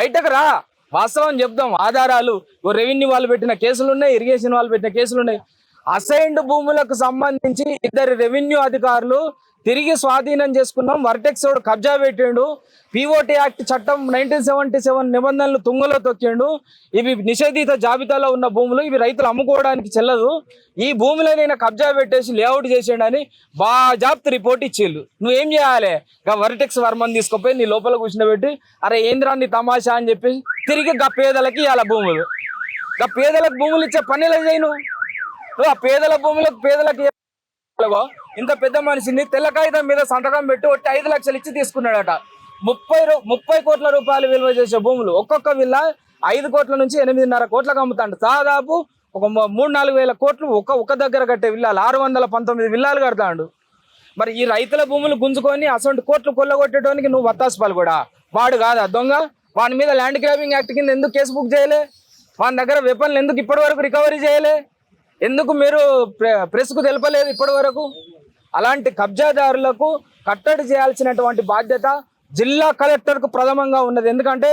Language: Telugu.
బయటకు రా, వాస్తవం చెప్దాం. ఆధారాలు, రెవెన్యూ వాళ్ళు పెట్టిన కేసులు ఉన్నాయి, ఇరిగేషన్ వాళ్ళు పెట్టిన కేసులు ఉన్నాయి. అసైన్డ్ భూములకు సంబంధించి 2 రెవెన్యూ అధికారులు తిరిగి స్వాధీనం చేసుకున్నాం, వర్టెక్స్ వాడు కబ్జా పెట్టిండు, పిఓటి యాక్ట్ చట్టం 1977 నిబంధనలు తుంగలో తొక్కిండు. ఇవి నిషేధిత జాబితాలో ఉన్న భూములు, ఇవి రైతులు అమ్ముకోవడానికి చెల్లదు. ఈ భూములని కబ్జా పెట్టేసి లేఅవుట్ చేసేయండి బాజాబ్తు రిపోర్ట్ ఇచ్చేళ్ళు. నువ్వేం చేయాలి? వర్టెక్స్ వర్మని తీసుకుపోయి నీ లోపల కూర్చుని అరే ఏంద్రాన్ని తమాషా అని చెప్పేసి తిరిగి పేదలకి ఇవ్వాలి భూములు. పేదలకు భూములు ఇచ్చే పనిలే చేయను. ఆ పేదల భూములకు పేదలకు ఇంత పెద్ద మనిషిని తెల్ల కాగితం మీద సంతకం పెట్టి 5 లక్షలు ఇచ్చి తీసుకున్నాడట. 30 కోట్ల రూపాయలు విలువ చేసే భూములు ఒక్కొక్క విల్లా 5 కోట్ల నుంచి 8.5 కోట్లకు అమ్ముతాడు. దాదాపు ఒక 3-4 వేల కోట్లు ఒక దగ్గర కట్టే విల్లాలు 619 విల్లాలు కడతాడు. మరి ఈ రైతుల భూములు గుంజుకొని అసొంటి కోట్లు కొల్లగొట్టేటోనికి నువ్వు వత్తాసుపాలు కూడా వాడు కాదా దొంగ? వాని మీద ల్యాండ్ గ్రాబింగ్ యాక్ట్ కింద ఎందుకు కేసు బుక్ చేయలే? వాని దగ్గర వెపన్లు ఎందుకు ఇప్పటి వరకు రికవరీ చేయలే? ఎందుకు మీరు ప్రెస్కు తెలపలేదు ఇప్పటి వరకు? అలాంటి కబ్జాదారులకు కట్టడి చేయాల్సినటువంటి బాధ్యత జిల్లా కలెక్టర్కు ప్రథమంగా ఉన్నది. ఎందుకంటే